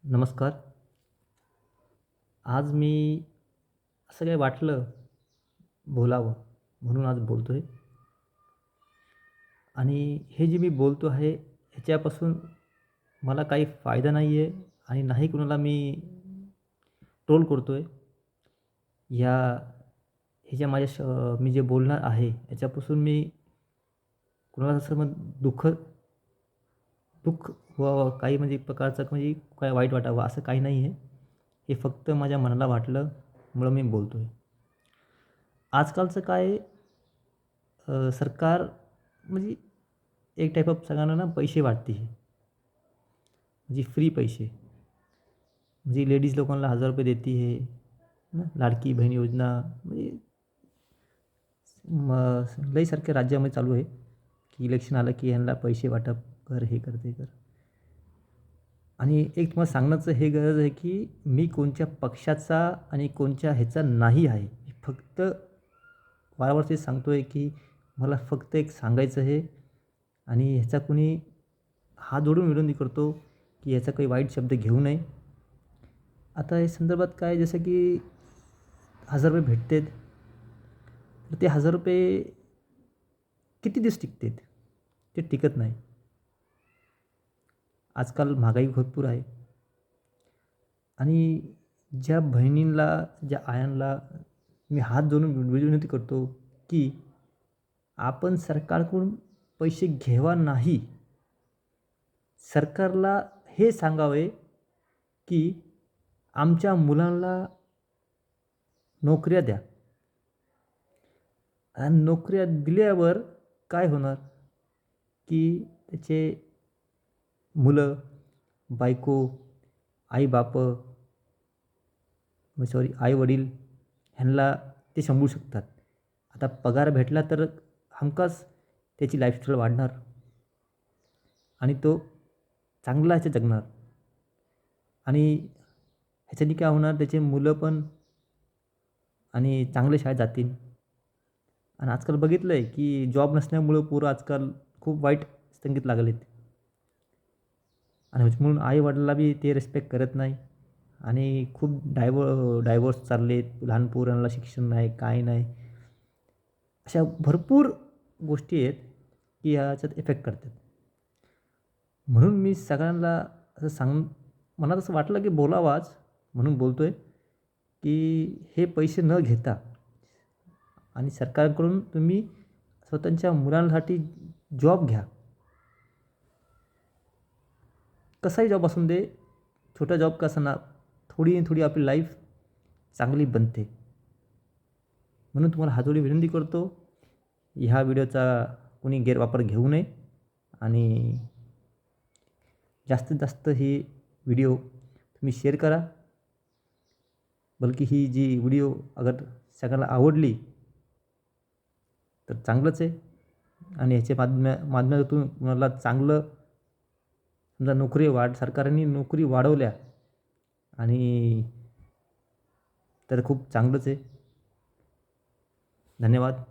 नमस्कार. आज मी असं काही वाटलं बोलावं म्हणून आज बोलतो आहे. आणि हे जे मी बोलतो आहे ह्याच्यापासून मला काही फायदा नाही आहे आणि नाही कुणाला मी ट्रोल करतो आहे. या हे ज्या मी जे बोलणार आहे याच्यापासून मी कुणाला असं दुःख दुःख व्हावं काही म्हणजे प्रकारचं म्हणजे काय वाईट वाटावं असं काही नाही आहे. हे फक्त माझ्या मनाला वाटलं म्हणून मी बोलतो आहे. आजकालचं काय सरकार म्हणजे एक टाइप ऑफ सगळ्यांना ना पैसे वाटते आहे. म्हणजे फ्री पैसे. म्हणजे लेडीज लोकांना ₹1000 देते आहे. ना लाडकी बहीण योजना म्हणजे लई सारख्या राज्यामध्ये चालू आहे, की इलेक्शन आलं की ह्यांना पैसे वाटप कर, हे कर, ते कर. आणि एक तुम्हाला सांगण्याचं हे गरज आहे, की मी कोणत्या पक्षाचा आणि कोणत्या ह्याचा नाही आहे. मी फक्त वारंवार तेच सांगतो आहे, की मला फक्त एक सांगायचं आहे आणि ह्याचा कुणी हात जोडून विनंती करतो, की याचा काही वाईट शब्द घेऊ नये. आता या संदर्भात काय जसं की ₹1000 भेटतात, तर ते ₹1000 किती दिवस टिकतात? ते टिकत नाही. आजकाल महागाई भरपूर आहे आणि ज्या बहिणींना, ज्या आयांना मी हात जोडून विनंती करतो, की आपण सरकारकडून पैसे घ्यावा नाही. सरकारला हे सांगावे, की आमच्या मुलांना नोकऱ्या द्या. आणि नोकऱ्या दिल्यावर काय होणार, की त्याचे मुलं, बायको, आई-बापं सॉरी आई-वडील ह्यांना ते सांभाळू शकतात. आता पगार भेटला तर हमखास त्याची लाईफस्टाईल वाढणार आणि तो चांगला ह्याच्यात जगणार आणि ह्याच्याने काय होणार त्याचे मुलं पण आणि चांगल्या शाळेत जातील. आणि आजकाल बघितलं आहे, की जॉब नसल्यामुळं पोरं आजकाल खूप वाईट संगतीत लागलेत. आणि म्हणून आई-वडिलांना बी ते रिस्पेक्ट करत नाही आणि खूप डायव्होर्स चाललेत. लहान पोरांना शिक्षण नाही, काय नाही. अशा भरपूर गोष्टी आहेत, की ह्याच्यात इफेक्ट करतात. म्हणून मी सगळ्यांना असं मनात असं वाटलं, की बोलावं आज म्हणून बोलतो आहे, की हे पैसे न घेता आणि सरकारकडून तुम्ही स्वतःच्या मुलांसाठी जॉब घ्या. कसाही जॉब असून दे, छोटा जॉब का असेना, थोडी ना थोडी आपली लाईफ चांगली बनते. म्हणून तुम्हाला हातोडी विनंती करतो, ह्या व्हिडिओचा कोणी गैरवापर घेऊ नये आणि जास्तीत जास्त ही व्हिडिओ तुम्ही शेअर करा. बल्कि ही जी व्हिडिओ अगर सगळ्यांना आवडली तर चांगलंच आहे आणि ह्याच्या माध्यमातून तुम्हाला चांगलं समजा सरकारने नोकरी वाढवल्या आणि तर खूप चांगलंच आहे. धन्यवाद.